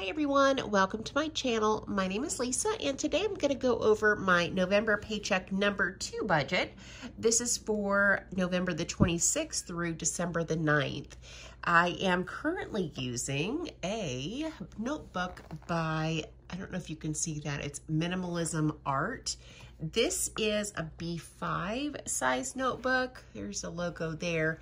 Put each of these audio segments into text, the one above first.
everyone, welcome to my channel. My name is Lisa and today I'm going to go over my November paycheck number 2 budget. This is for November the 26th through December the 9th. I am currently using a notebook by, I don't know if you can see that, it's Minimalism Art. This is a B5 size notebook. There's a logo there,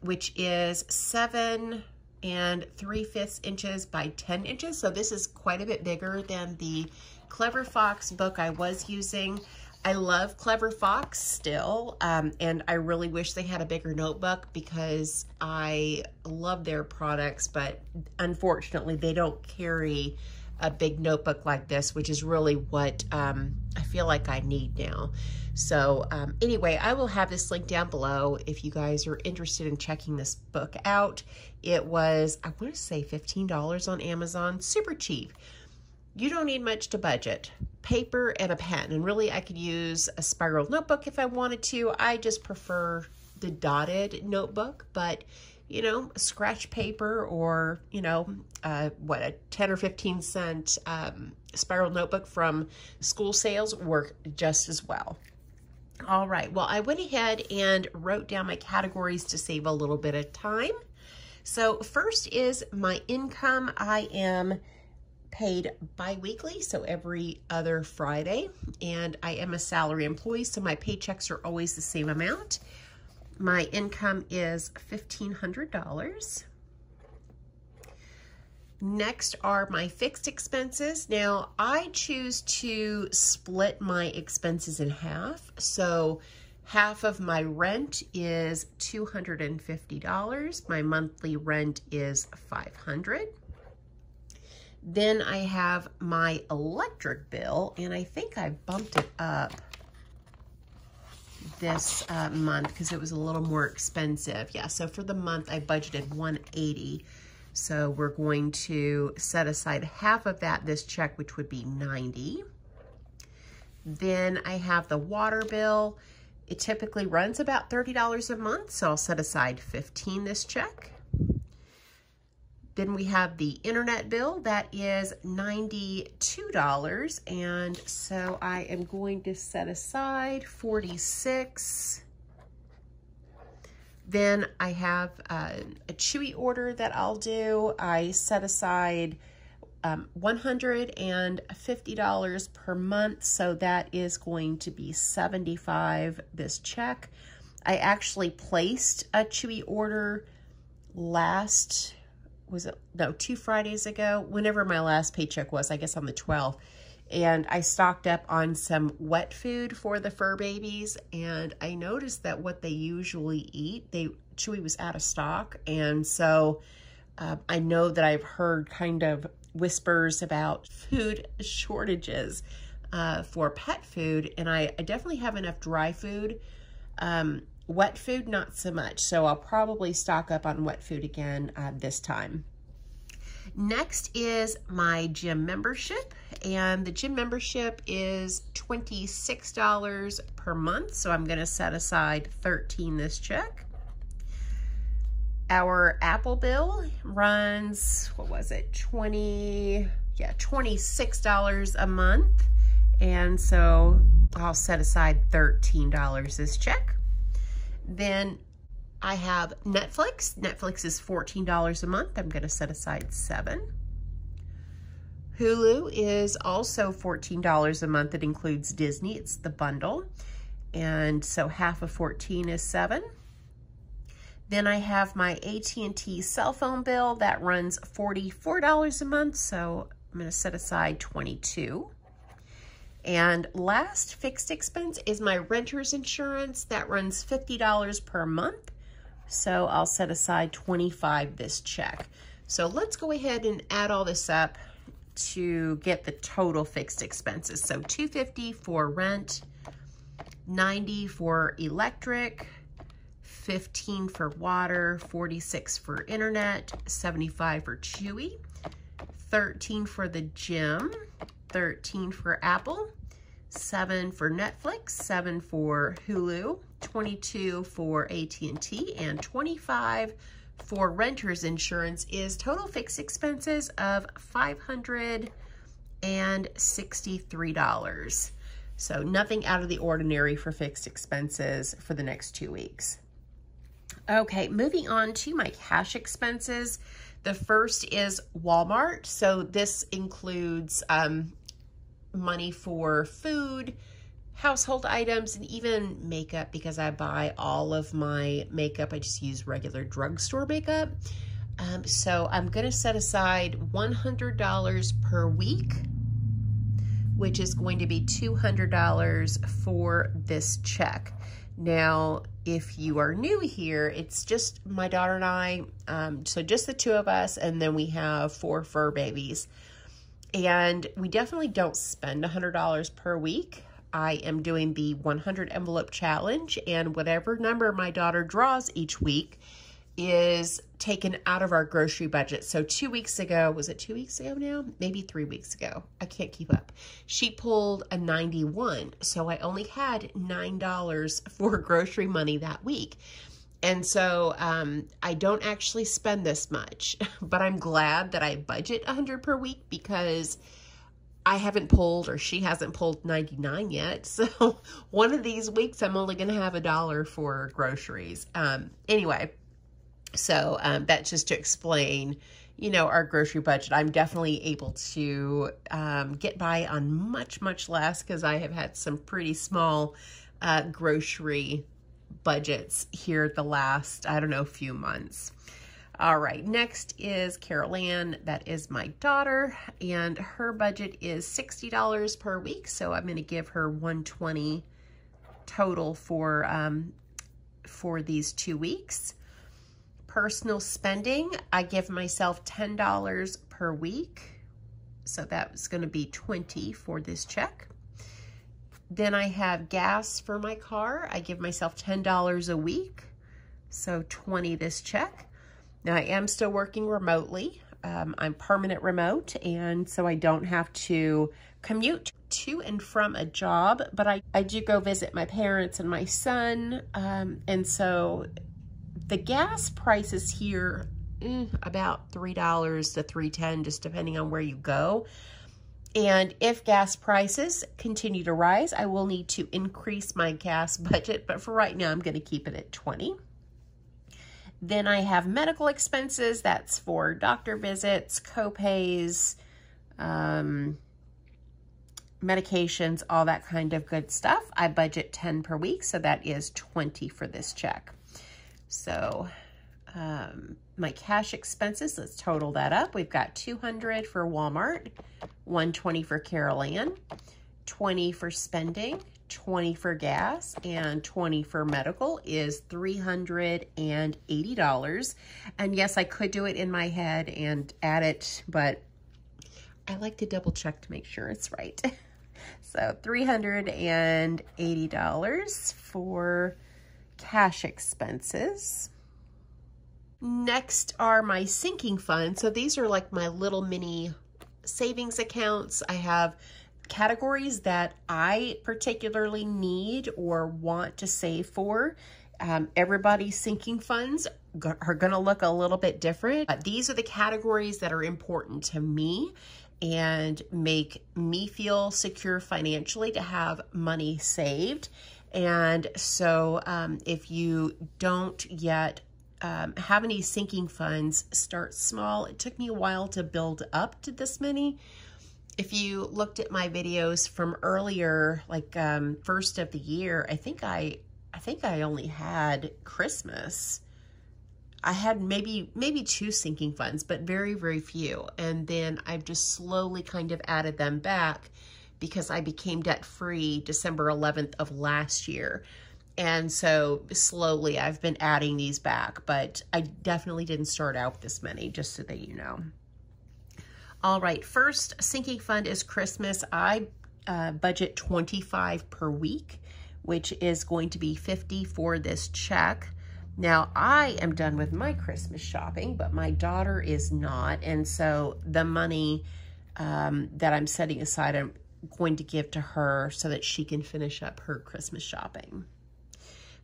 which is 7 3/5 inches by 10 inches. So this is quite a bit bigger than the Clever Fox book I was using. I love Clever Fox still, and I really wish they had a bigger notebook because I love their products, but unfortunately they don't carry a big notebook like this, which is really what I feel like I need now. So anyway, I will have this link down below if you guys are interested in checking this book out. It was, I want to say $15 on Amazon, super cheap. You don't need much to budget. Paper and a pen, and really I could use a spiral notebook if I wanted to. I just prefer the dotted notebook, but you know, scratch paper or, you know, what, a 10 or 15 cent spiral notebook from school sales work just as well. All right, well, I went ahead and wrote down my categories to save a little bit of time. So first is my income. I am paid bi-weekly, so every other Friday, and I am a salary employee, so my paychecks are always the same amount. My income is $1,500. Next are my fixed expenses. Now, I choose to split my expenses in half. So half of my rent is $250. My monthly rent is $500. Then I have my electric bill, and I think I bumped it up this month because it was a little more expensive. Yeah, so for the month I budgeted $180. So we're going to set aside half of that this check, which would be $90. Then I have the water bill. It typically runs about $30 a month, so I'll set aside $15 this check. Then we have the internet bill, that is $92, and so I am going to set aside $46. Then I have a Chewy order that I'll do. I set aside $150 per month, so that is going to be $75 this check. I actually placed a Chewy order two Fridays ago, whenever my last paycheck was, I guess on the 12th. And I stocked up on some wet food for the fur babies, and I noticed that what they usually eat, Chewy was out of stock. And so I know that I've heard kind of whispers about food shortages for pet food, and I definitely have enough dry food. Wet food, not so much. So I'll probably stock up on wet food again this time. Next is my gym membership, and the gym membership is $26 per month. So I'm going to set aside $13 this check. Our Apple bill runs, what was it? $26 a month. And so I'll set aside $13 this check. Then I have Netflix. Netflix is $14 a month. I'm going to set aside $7. Hulu is also $14 a month. It includes Disney. It's the bundle. And so half of 14 is $7. Then I have my AT&T cell phone bill. That runs $44 a month. So I'm going to set aside $22. And last fixed expense is my renter's insurance. That runs $50 per month. So I'll set aside $25 this check. So let's go ahead and add all this up to get the total fixed expenses. So $250 for rent, $90 for electric, $15 for water, $46 for internet, $75 for Chewy, $13 for the gym, $13 for Apple, $7 for Netflix, $7 for Hulu, $22 for AT&T, and $25 for renter's insurance is total fixed expenses of $563. So nothing out of the ordinary for fixed expenses for the next 2 weeks. Okay, moving on to my cash expenses. The first is Walmart. So this includes money for food, household items, and even makeup, because I buy all of my makeup. I just use regular drugstore makeup. So I'm going to set aside $100 per week, which is going to be $200 for this check. Now, if you are new here, it's just my daughter and I, so just the two of us, and then we have 4 fur babies. And we definitely don't spend $100 per week. I am doing the 100 envelope challenge, and whatever number my daughter draws each week is taken out of our grocery budget. So 2 weeks ago, was it 2 weeks ago now? Maybe 3 weeks ago. I can't keep up. She pulled a 91. So I only had $9 for grocery money that week. And so I don't actually spend this much, but I'm glad that I budget 100 per week, because I haven't pulled, or she hasn't pulled 99 yet. So one of these weeks I'm only going to have $1 for groceries. Anyway. So that's just to explain, you know, our grocery budget. I'm definitely able to get by on much, much less, because I have had some pretty small grocery budgets here the last, I don't know, few months. All right, next is Carol Ann. That is my daughter, and her budget is $60 per week. So I'm going to give her $120 total for these 2 weeks. Personal spending, I give myself $10 per week. So that's going to be $20 for this check. Then I have gas for my car. I give myself $10 a week. So $20 this check. Now I am still working remotely. I'm permanent remote, and so I don't have to commute to and from a job, but I do go visit my parents and my son. And so the gas prices here, about $3 to $3.10, just depending on where you go. And if gas prices continue to rise, I will need to increase my gas budget. But for right now, I'm going to keep it at $20. Then I have medical expenses. That's for doctor visits, co-pays, medications, all that kind of good stuff. I budget $10 per week, so that is $20 for this check. So my cash expenses, let's total that up. We've got $200 for Walmart, $120 for Carol Ann, $20 for spending, $20 for gas, and $20 for medical is $380. And yes, I could do it in my head and add it, but I like to double check to make sure it's right. So $380 for cash expenses. Next are my sinking funds. So these are like my little mini savings accounts. I have categories that I particularly need or want to save for. Everybody's sinking funds are going to look a little bit different. These are the categories that are important to me and make me feel secure financially to have money saved. And so if you don't yet have any sinking funds, start small. It took me a while to build up to this many. If you looked at my videos from earlier, like first of the year, I think I only had Christmas. I had maybe 2 sinking funds, but very, very few. And then I've just slowly kind of added them back because I became debt-free December 11th of last year. And so slowly I've been adding these back, but I definitely didn't start out with this many, just so that you know. All right, first sinking fund is Christmas. I budget $25 per week, which is going to be $50 for this check. Now, I am done with my Christmas shopping, but my daughter is not. And so the money that I'm setting aside, I'm going to give to her so that she can finish up her Christmas shopping.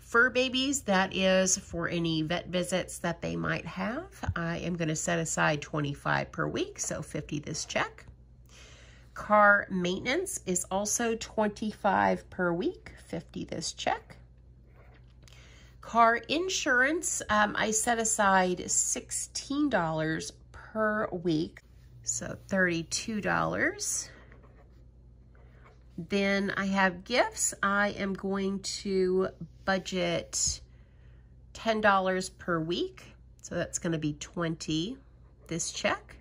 Fur babies, that is for any vet visits that they might have. I am going to set aside $25 per week, so $50 this check. Car maintenance is also $25 per week, $50 this check. Car insurance, I set aside $16 per week, so $32. Then I have gifts. I am going to budget $10 per week, so that's going to be $20 this check.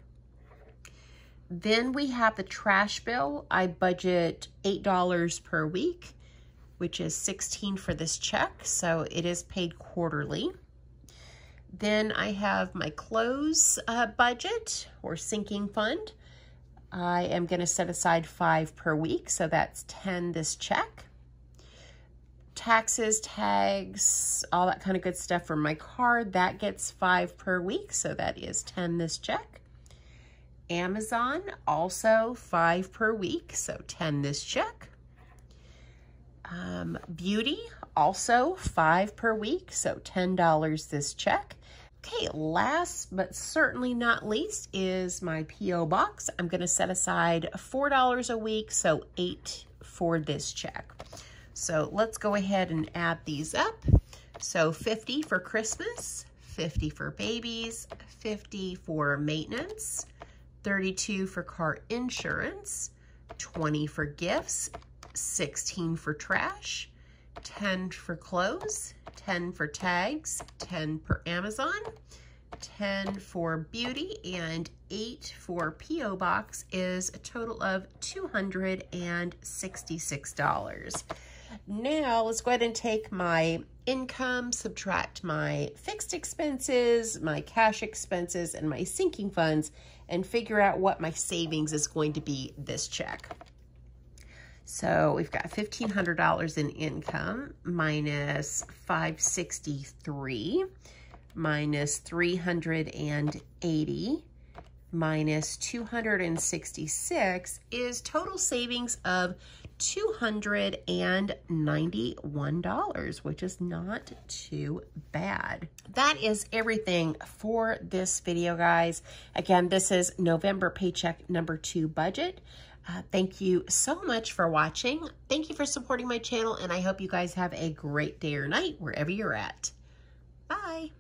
Then we have the trash bill. I budget $8 per week, which is $16 for this check, so it is paid quarterly. Then I have my clothes budget or sinking fund. I am going to set aside $5 per week, so that's $10 this check. Taxes, tags, all that kind of good stuff for my card, that gets $5 per week, so that is $10 this check. Amazon, also $5 per week, so $10 this check. Beauty, also $5 per week, so $10 this check. Okay, last but certainly not least is my P.O. box. I'm going to set aside $4 a week, so $8 for this check. So let's go ahead and add these up. So $50 for Christmas, $50 for babies, $50 for maintenance, $32 for car insurance, $20 for gifts, $16 for trash, $10 for clothes, $10 for tags, $10 for Amazon, $10 for beauty, and $8 for P.O. box is a total of $266. Now let's go ahead and take my income, subtract my fixed expenses, my cash expenses, and my sinking funds, and figure out what my savings is going to be this check. So we've got $1,500 in income minus $563 minus $380 minus $266 is total savings of $291, which is not too bad. That is everything for this video, guys. Again, this is November paycheck number 2 budget. Thank you so much for watching. Thank you for supporting my channel, and I hope you guys have a great day or night wherever you're at. Bye.